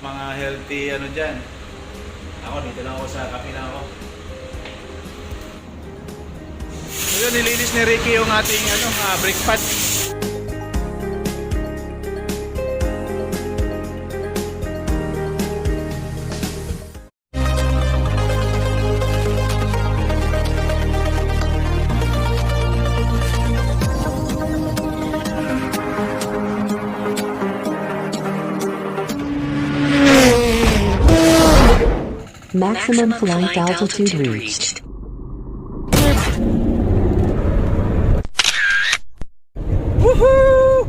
mga healthy ano dyan. Ako, dito lang ako sa kape lang ako. So yun, nilinis ni Ricky yung ating brake pad. Maximum flight altitude reached. Woohoo!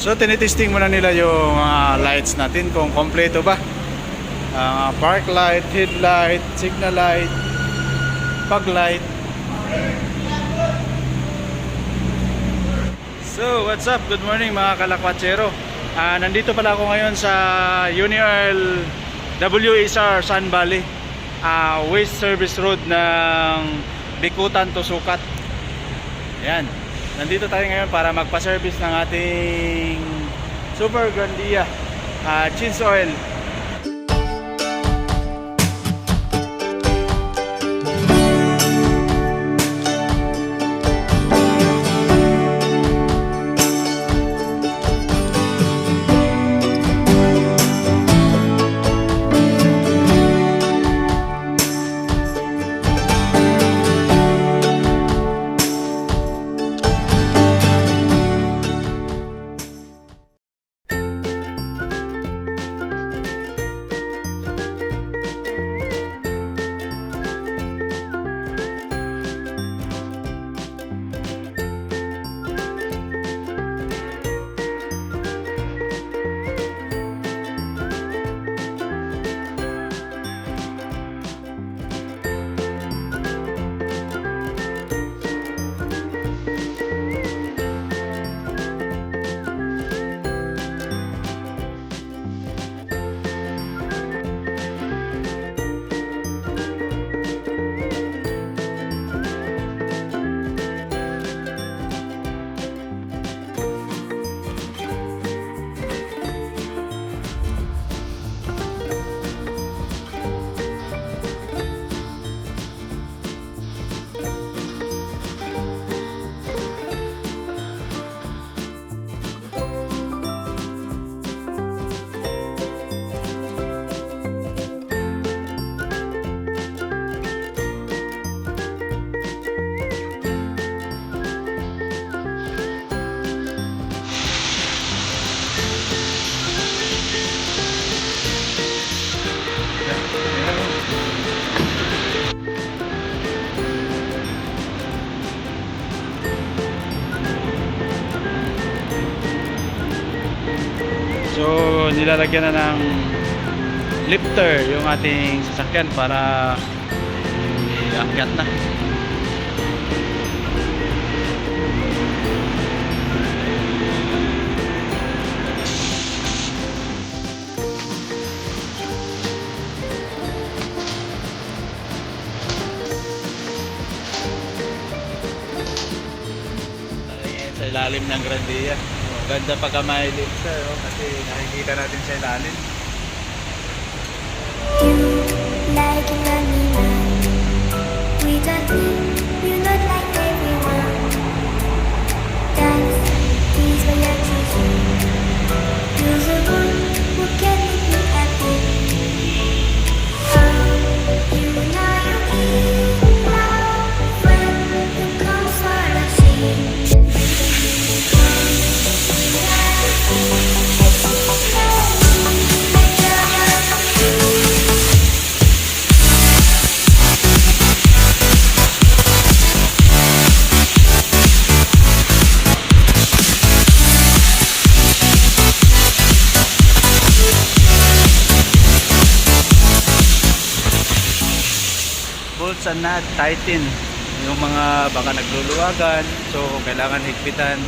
So tinitesting muna nila yung lights natin kung kompleto ba. Park light, headlight, signal light, fog light. So what's up? Good morning mga kalakwatsero. Nandito pala ako ngayon sa Uni-Oil WSR Sun Valley, Waste Service Road ng Bikutan to Sucat. Ayan. Nandito tayo ngayon para magpa-service ng ating Super Grandia Change Oil. So nilalagyan na ng lifter yung ating sasakyan para iakyat na. Sa ilalim ng Grandia. Ganda pagka may lifter, kasi nakikita natin sa ilalim. Like an animal, we don't think you look like everyone. Dance, these were your teaching. You're the one who can make me happy. You know you keep love when you come for the change. Bolts and nut tighten yung mga baka nagluluwagan, so kailangan higpitan.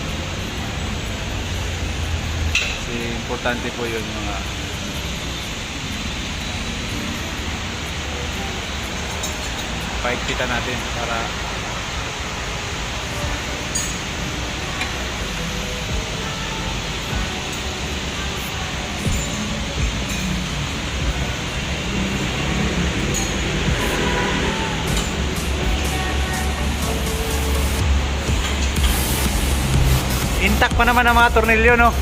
Kasi importante po yun mga paigpitan natin para intact pa naman ang mga tornilyo, no?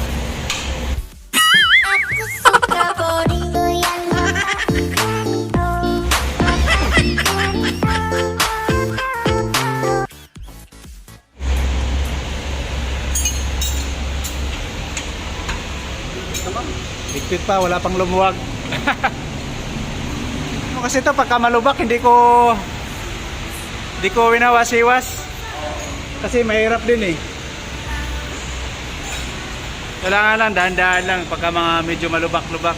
Higpit pa, wala pang lumuwag. Kasi ito pagka malubak hindi ko winawas-iwas. Kasi mahirap din eh. Kailangan lang, dahan-dahan lang pagka mga medyo malubak-lubak.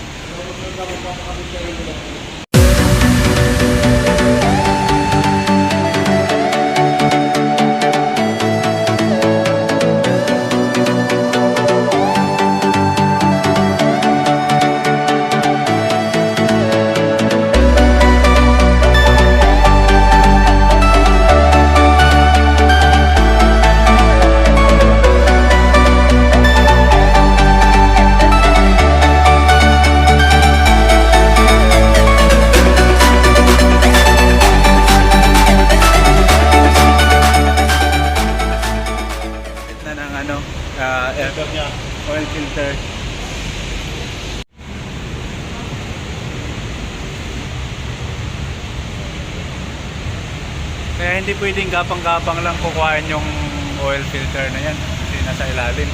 Oil filter. Kaya hindi pwedeng gapang-gapang lang kukuhain yung oil filter na yan kasi nasa ilalim.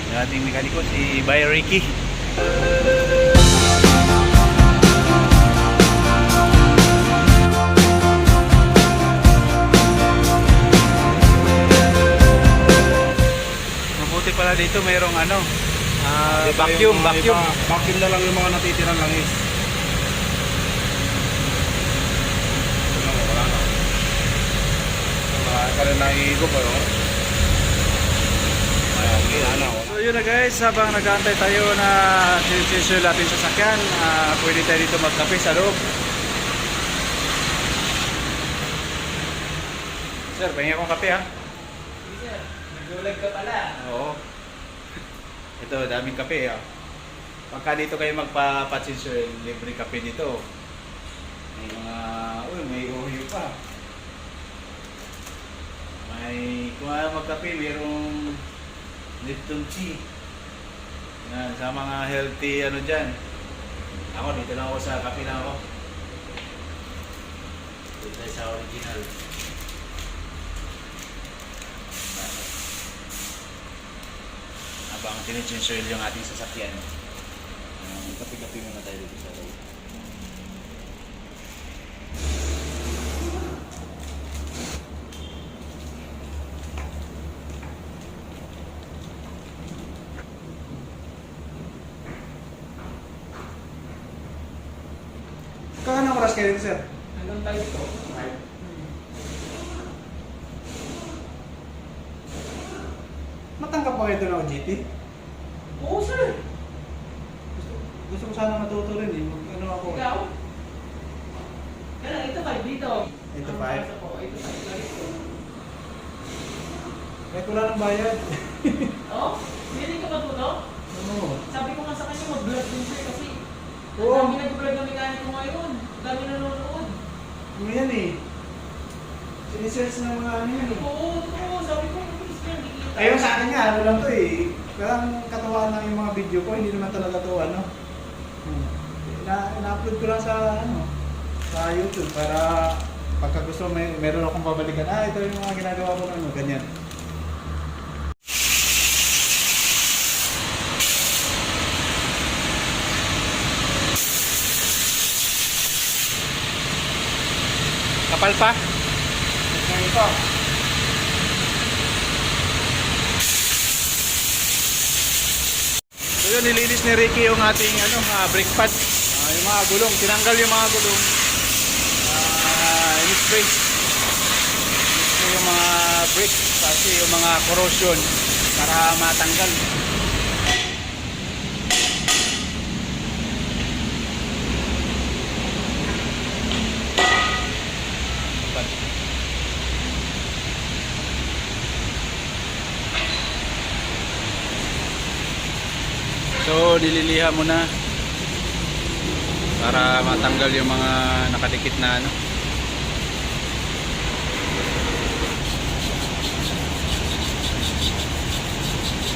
Yung ating mekaniko si Bay Ricky. Pala dito mayroong ano vacuum na lang yung mga natitirang langis. Kaya naigo pa yun. So yun na guys, habang nag-aantay tayo na sisisul natin sa sakyan, pwede tayo dito magkape sa loob. Sir, pahingi akong kape ha. Nag-vlog ka pala. Oo. Ito, daming kape ah. Pagka dito kayo magpa-patsinsoy, libre kape dito. May mga, may oil pa. May, kung ayaw magkape, mayroong Lipton tea. Yan, sa mga healthy ano dyan. Ako, dito lang ako sa kape na ako. Dito tayo sa original. Habang tinitinsoil yung ating sasakyan. Kapi-kapi muna tayo dito sa loob. Kaanong oras kayo dito, sir? Hanggang tayo ito. Matanggap pa kayo ito ng OJT? Oo, sir. Gusto ko sana matuto rin eh. Ano ako? Ikaw? Kaya ito 5 dito. Ito Ang 5? basa ko, ito 5 lang ito. Kahit wala ng bayad. Oo? Hindi ka matuto? Oo. Sabi ko nga sa kanya mag-vlog din sir kasi Oo. ang dami nag-vlog ng mekaniko ngayon. Ang dami nanonood. Ano yan eh? Sinisearch ng mga ano yan eh. Oo, sabi ko, please sir, hindi kita. Ayun sa akin nga, ano lang to eh. Parang katuwaan lang yung mga video ko, hindi naman talaga to ano. Na-upload ko lang sa ano, sa YouTube para pagka gusto meron akong babalikan. Ito yung mga ginagawa ko ano, ganyan. Kapal pa? Ito. So yun, nilinis ni Ricky yung ating brake pad. Yung mga gulong, tinanggal yung mga gulong. in-spray. In-spray yung mga brakes kasi yung mga corrosion para matanggal. So nililiha mo na para matanggal yung mga nakadikit na ano.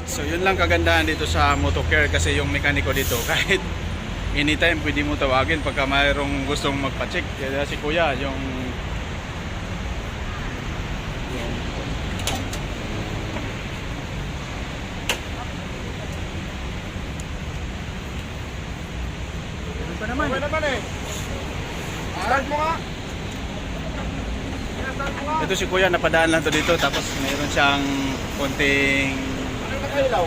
So yun lang kagandahan dito sa Motocare kasi yung mekaniko dito kahit anytime pwede mo tawagin pagka mayroong gustong magpa-check. Kaya si Kuya yung pa naman. Okay naman eh. Start mo nga. Start mo nga. Ito si Kuya napadaan lang to dito tapos mayroon siyang konting Ano yung nakailaw?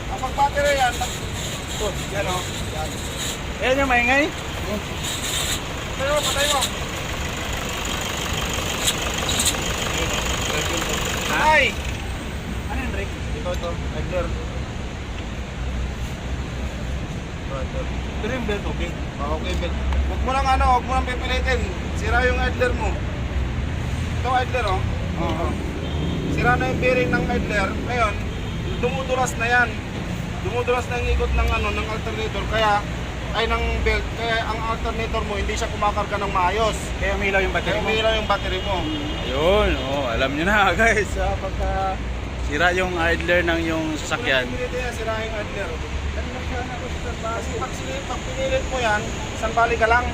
Ang pag-battery yan. Oh, yan o. Yan. ayan yung maingay. Patay mo, patay mo. Ay! Ano yun, Rick? Ito. Idler. Ito yung belt, okay? Okay, Bill. Huwag mo lang huwag mo lang pipilitin. Sira yung idler mo. Ito idler oh. Oo. Sira na yung bearing ng idler. Ngayon, dumudulas na yan. Dumudulas na yung ikot ng ng alternator. Kaya, ay ng belt. Kaya ang alternator mo, hindi siya kumakarga ng maayos. Kaya umilaw yung battery Kaya mo. umiilaw yung battery mo. Ayun, alam nyo na guys. Pagka sira yung idler ng yung sasakyan. Kung pinilit yan, sira yung idler. Kasi pag pinilit mo yan, isang bali ka lang.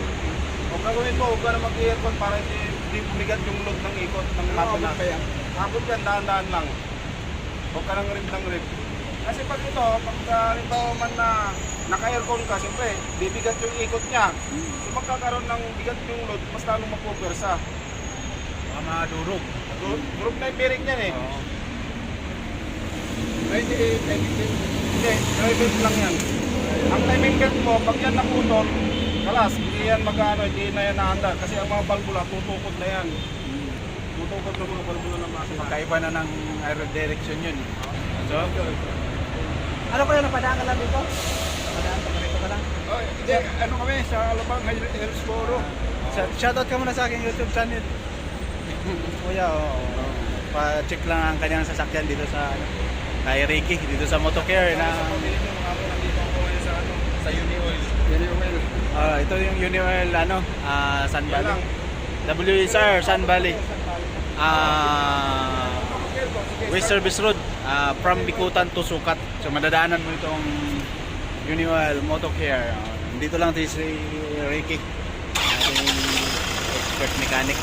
Huwag gagawin mo, huwag ka na mag-aircon para hindi bumigat yung load ng ikot ng makina. Abot yan, dahan-dahan lang. Huwag ka ng rib. Kasi pag ito, pag halimbawa man na naka-aircon ka, siyempre, bibigat yung ikot niya. So magkakaroon ng bigat yung load, mas lalong mapupersa. Mga madurog. Durog na yung bearing yan eh. Oo. Hindi, dry belt lang yan. Ang timing belt mo, pag yan naputol, kalas, hindi yan hindi na yan naandar. Kasi ang mga balbula, tutukod na yan. Tutukod na mga balbula ng makina. Magkaiba na ng aero direction yun. So, Ano kaya napadaan ka lang dito? Napadaan ka rito ka lang? Hindi, ano kami, sa Alabang, Hillsboro. shoutout ka muna sa aking YouTube channel. Kuya, pa-check lang ang kanyang sasakyan dito sa kay Ricky, dito sa Motocare na Nandito ako ngayon sa Uni Oil. ito yung Unioil Sun Yan Valley. lang. WSR Sun Valley. West Service Road from Bikutan to Sukat. So madadaanan mo itong Unioil Motocare. Dito lang si Ricky, ating expert mechanic.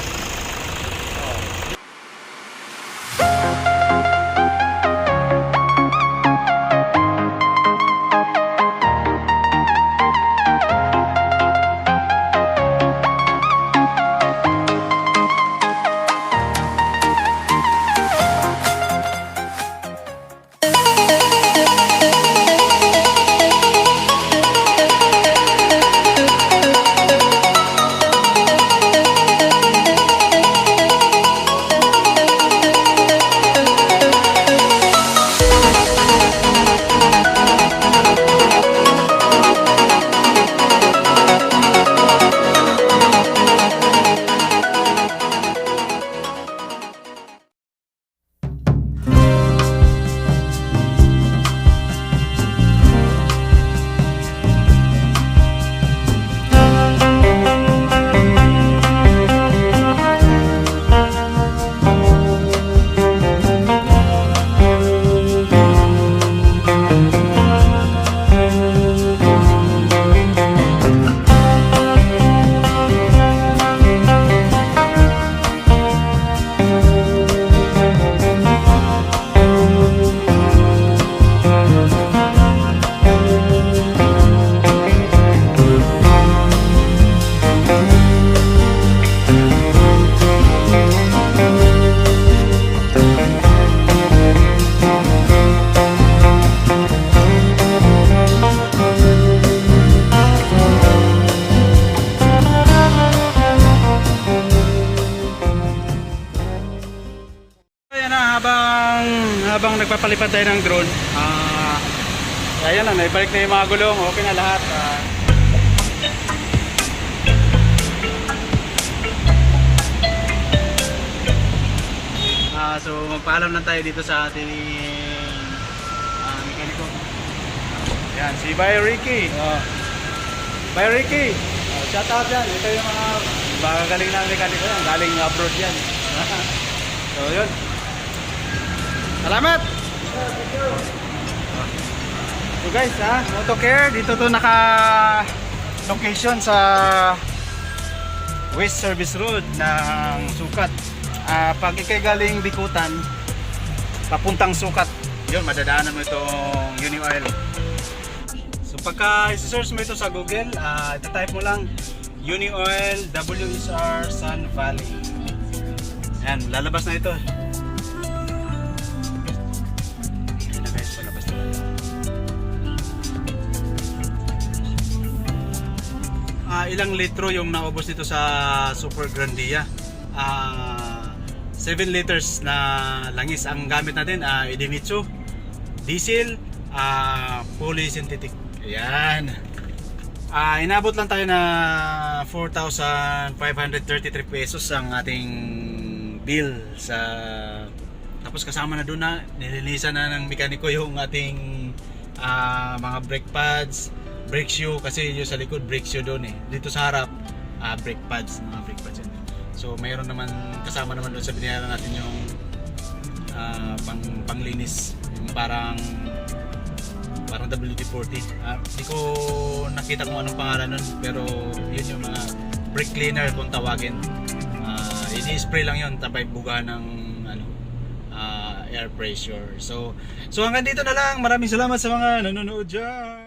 nagpapalipad tayo ng drone. Ayan na, naibalik na yung mga gulong. Okay na lahat. So magpaalam lang tayo dito sa ating mekaniko. Yan, si Bay Ricky. Bay Ricky, shout out yan. Ito yung mga galing na mekaniko yan. Galing abroad yan. So yun. Salamat! So guys, Motocare, dito to naka location sa West Service Road ng Sukat. Pag ikay galing Bikutan, papuntang Sukat, yun, madadaanan mo itong Uni Oil. So pagka isi-search mo ito sa Google, ita-type mo lang Uni Oil WSR Sun Valley. Ayan, lalabas na ito. Ayan na guys, palabas na ito. Ilang litro yung naubos nito sa Super Grandia? 7 liters na langis ang gamit natin. Idemitsu, diesel, polysynthetic. Ayan. Inabot lang tayo na 4,533 pesos ang ating bill sa, tapos kasama na doon na nilinisan na ng mekaniko yung ating mga brake pads, brake shoe, kasi yung sa likod brake shoe doon dito sa harap brake pads, mga brake pads yun. So mayroon naman, kasama naman doon sa binayaran natin yung panglinis, yung parang WD-40. Hindi ko nakita kung anong pangalan nun, pero yun yung mga brake cleaner kung tawagin. I-spray lang yun, tapay buga ng air pressure. So hanggang dito na lang. Maraming salamat sa mga nanonood dyan.